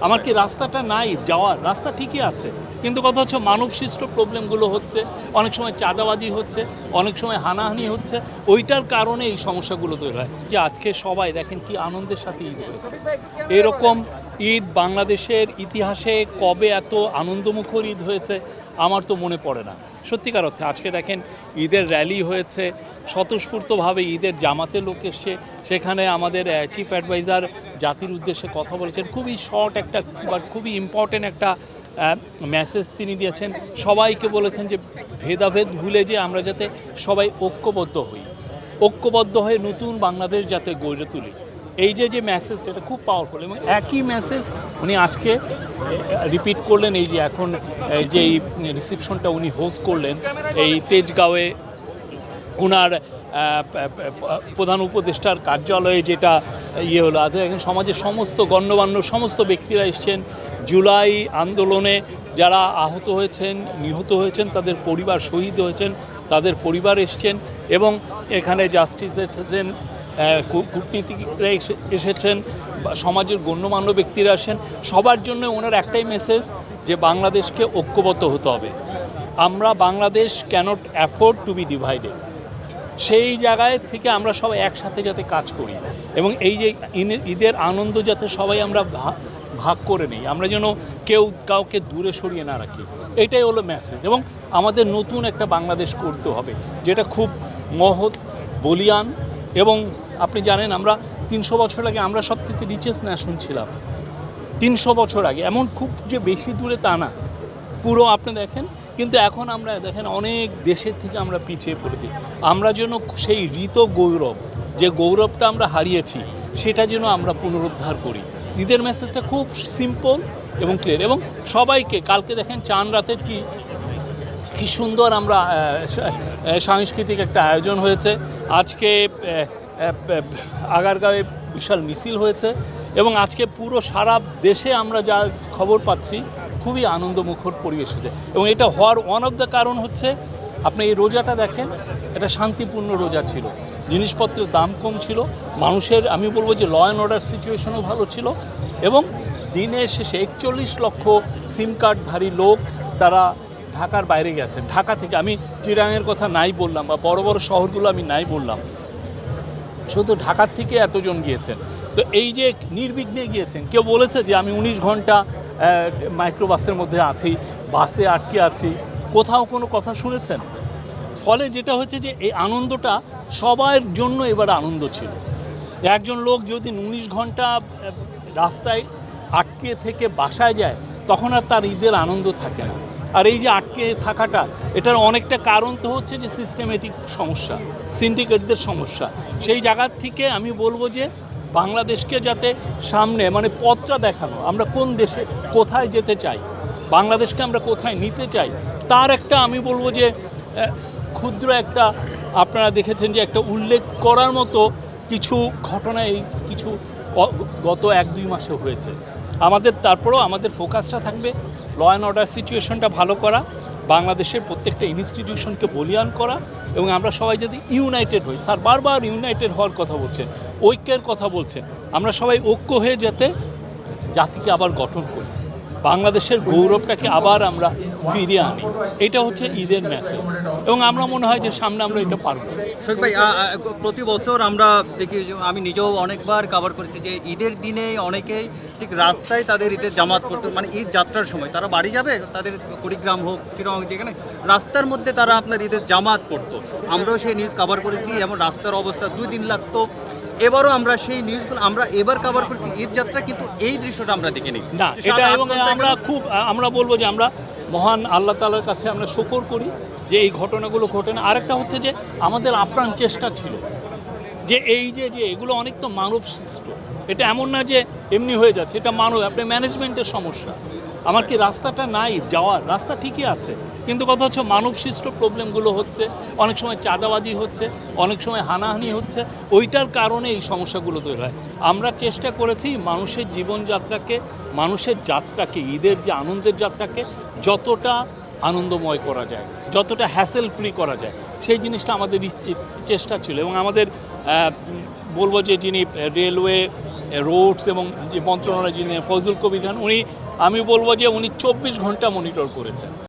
আমার কি রাস্তাটা নাই যাওয়ার? রাস্তা ঠিকই আছে, কিন্তু কথা হচ্ছে মানবসৃষ্ট প্রবলেমগুলো হচ্ছে, অনেক সময় চাঁদাবাজি হচ্ছে, অনেক সময় হানাহানি হচ্ছে, ওইটার কারণে এই সমস্যাগুলো তৈরি হয়। যে আজকে সবাই দেখেন কি আনন্দের সাথে ঈদ হয়েছে। এরকম ঈদ বাংলাদেশের ইতিহাসে কবে এত আনন্দমুখর ঈদ হয়েছে আমার তো মনে পড়ে না সত্যিকার অর্থে। আজকে দেখেন ঈদের র্যালি হয়েছে, স্বতঃস্ফূর্তভাবে ঈদের জামাতে লোক এসছে, সেখানে আমাদের চিফ অ্যাডভাইজার জাতির উদ্দেশ্যে কথা বলেছেন, খুবই শর্ট একটা বাট খুবই ইম্পর্টেন্ট একটা মেসেজ তিনি দিয়েছেন। সবাইকে বলেছেন যে ভেদাভেদ ভুলে যে আমরা যাতে সবাই ঐক্যবদ্ধ হয়ে নতুন বাংলাদেশ যাতে গড়ে তুলি। এই যে মেসেজটা এটা খুব পাওয়ারফুল, এবং একই মেসেজ উনি আজকে রিপিট করলেন। এই যে এখন যে রিসেপশনটা উনি হোস্ট করলেন এই তেজগাঁওয়ে ওনার প্রধান উপদেষ্টার কার্যালয়ে, যেটা ইয়ে হলো এখন সমাজের সমস্ত গণ্যমান্য সমস্ত ব্যক্তিরা এসছেন। জুলাই আন্দোলনে যারা আহত হয়েছেন, নিহত হয়েছেন, তাদের পরিবার শহীদ হয়েছেন, তাদের পরিবার এসছেন, এবং এখানে জাস্টিস এসেছেন, কূটনীতিকরা এসেছেন, সমাজের গণ্যমান্য ব্যক্তিরা আসেন। সবার জন্য ওনার একটাই মেসেজ যে বাংলাদেশকে ঐক্যবদ্ধ হতে হবে। আমরা Bangladesh cannot afford to be divided. সেই জায়গায় থেকে আমরা সবাই একসাথে যাতে কাজ করি, এবং এই যে ঈদের আনন্দ যাতে সবাই আমরা ভাগ করে নিই, আমরা যেন কেউ কাউকে দূরে সরিয়ে না রাখি, এটাই হলো মেসেজ। এবং আমাদের নতুন একটা বাংলাদেশ করতে হবে যেটা খুব মহৎ, বলিয়ান। এবং আপনি জানেন আমরা 300 বছর আগে আমরা সবথেকে রিচেস্ট ন্যাশন ছিলাম। 300 বছর আগে, এমন খুব যে বেশি দূরে তা না, পুরো আপনি দেখেন। কিন্তু এখন আমরা দেখেন অনেক দেশের থেকে আমরা পিছিয়ে পড়েছি। আমরা যেন সেই ঋত গৌরব, যে গৌরবটা আমরা হারিয়েছি, সেটা যেন আমরা পুনরুদ্ধার করি। ঈদের মেসেজটা খুব সিম্পল এবং ক্লিয়ার। এবং সবাইকে কালকে দেখেন চাঁদ রাতের কি সুন্দর আমরা সাংস্কৃতিক একটা আয়োজন হয়েছে। আজকে আগারগাঁওয়ে বিশাল মিছিল হয়েছে, এবং আজকে পুরো সারা দেশে আমরা যা খবর পাচ্ছি খুবই আনন্দমুখর পরিবেশ হয়েছে। এবং এটা হওয়ার ওয়ান অফ দ্য কারণ হচ্ছে আপনি এই রোজাটা দেখেন, এটা শান্তিপূর্ণ রোজা ছিল, জিনিসপত্রের দাম কম ছিল, মানুষের আমি বলবো যে ল অ্যান্ড অর্ডার সিচুয়েশনও ভালো ছিল, এবং দিনের শেষে 41 লক্ষ সিম কার্ডধারী লোক তারা ঢাকার বাইরে গেছেন। ঢাকা থেকে আমি চিরাঙের কথা নাই বললাম, বা বড় বড় শহরগুলো আমি নাই বললাম, শুধু ঢাকার থেকে এতজন গিয়েছেন। তো এই যে নির্বিঘ্নে গিয়েছেন, কেউ বলেছে যে আমি 19 ঘন্টা মাইক্রোবাসের মধ্যে আছি, বাসে আটকে আছি, কোথাও কোনো কথা শুনেছেন? ফলে যেটা হচ্ছে যে এই আনন্দটা সবার জন্য এবার আনন্দ ছিল। একজন লোক যদি 19 ঘন্টা রাস্তায় আটকে থেকে বাসায় যায়, তখন আর তার ঈদের আনন্দ থাকে না। আর এই যে আটকে থাকাটা, এটার অনেকটা কারণ তো হচ্ছে যে সিস্টেমেটিক সমস্যা, সিন্ডিকেটদের সমস্যা। সেই জায়গার থেকে আমি বলবো যে বাংলাদেশকে যাতে সামনে মানে পথটা দেখানো, আমরা কোন দেশে কোথায় যেতে চাই, বাংলাদেশকে আমরা কোথায় নিতে চাই, তার একটা আমি বলবো যে ক্ষুদ্র একটা, আপনারা দেখেছেন যে একটা উল্লেখ করার মতো কিছু ঘটনা এই কিছু গত 1-2 মাসে হয়েছে। আমাদের তারপরেও আমাদের ফোকাসটা থাকবে ল অ্যান্ড অর্ডার সিচুয়েশনটা ভালো করা, বাংলাদেশের প্রত্যেকটা ইনস্টিটিউশনকে বলিয়ান করা, এবং আমরা সবাই যদি ইউনাইটেড হই। স্যার বারবার ইউনাইটেড হওয়ার কথা বলছেন, ঐক্যের কথা বলছেন, আমরা সবাই ঐক্য হয়ে যাতে জাতিকে আবার গঠন করি, বাংলাদেশের গৌরবটাকে আবার আমরা ফিরিয়ে আনি, এটা হচ্ছে ঈদের মেসেজ। এবং আমরা মনে হয় যে সামনে আমরা এটা পারব। শফিক ভাই, প্রতি বছর আমরা দেখি, আমি নিজেও অনেকবার কভার করেছি যে ঈদের দিনে অনেকেই ঠিক রাস্তায় তাদের ঈদের জামাত পড়তো, মানে ঈদ যাত্রার সময় তারা বাড়ি যাবে, তাদের কুড়িগ্রাম হোক চিরং, যেখানে রাস্তার মধ্যে তারা আপনার ঈদের জামাত পড়তো। আমরাও সেই নিউজ কভার করেছি, এমন রাস্তার অবস্থা 2 দিন লাগতো। এবারও আমরা সেই নিউজগুলো আমরা এবার কভার করছি ঈদ যাত্রা, কিন্তু এই দৃশ্যটা আমরা দেখিনি না এটা। এবং আমরা বলবো যে আমরা মহান আল্লাহ তাআলার কাছে আমরা শুকর করি যে এই ঘটনাগুলো ঘটে না। আরেকটা হচ্ছে যে আমাদের আপ্রাণ চেষ্টা ছিল যে এই যে এগুলো অনেক তো মানব সৃষ্ট, এটা এমন না যে এমনি হয়ে যাচ্ছে, এটা মানব, আপনি ম্যানেজমেন্টের সমস্যা। আমার কি রাস্তাটা নাই যাওয়ার? রাস্তা ঠিকই আছে, কিন্তু কথা হচ্ছে মানব সৃষ্ট প্রবলেমগুলো হচ্ছে, অনেক সময় চাঁদাবাজি হচ্ছে, অনেক সময় হানাহানি হচ্ছে, ওইটার কারণে এই সমস্যাগুলো তৈরি হয়। আমরা চেষ্টা করেছি মানুষের জীবনযাত্রাকে, মানুষের যাত্রাকে, ঈদের যে আনন্দের যাত্রাকে যতটা আনন্দময় করা যায়, যতটা হ্যাসেল ফ্রি করা যায়, সেই জিনিসটা আমাদের চেষ্টা ছিল। এবং আমাদের বলবো যে যিনি রেলওয়ে রোডস এবং যে মন্ত্রণালয় যিনি ফজল কবির খান, আমি বলবো যে উনি 24 ঘন্টা মনিটর করেছেন।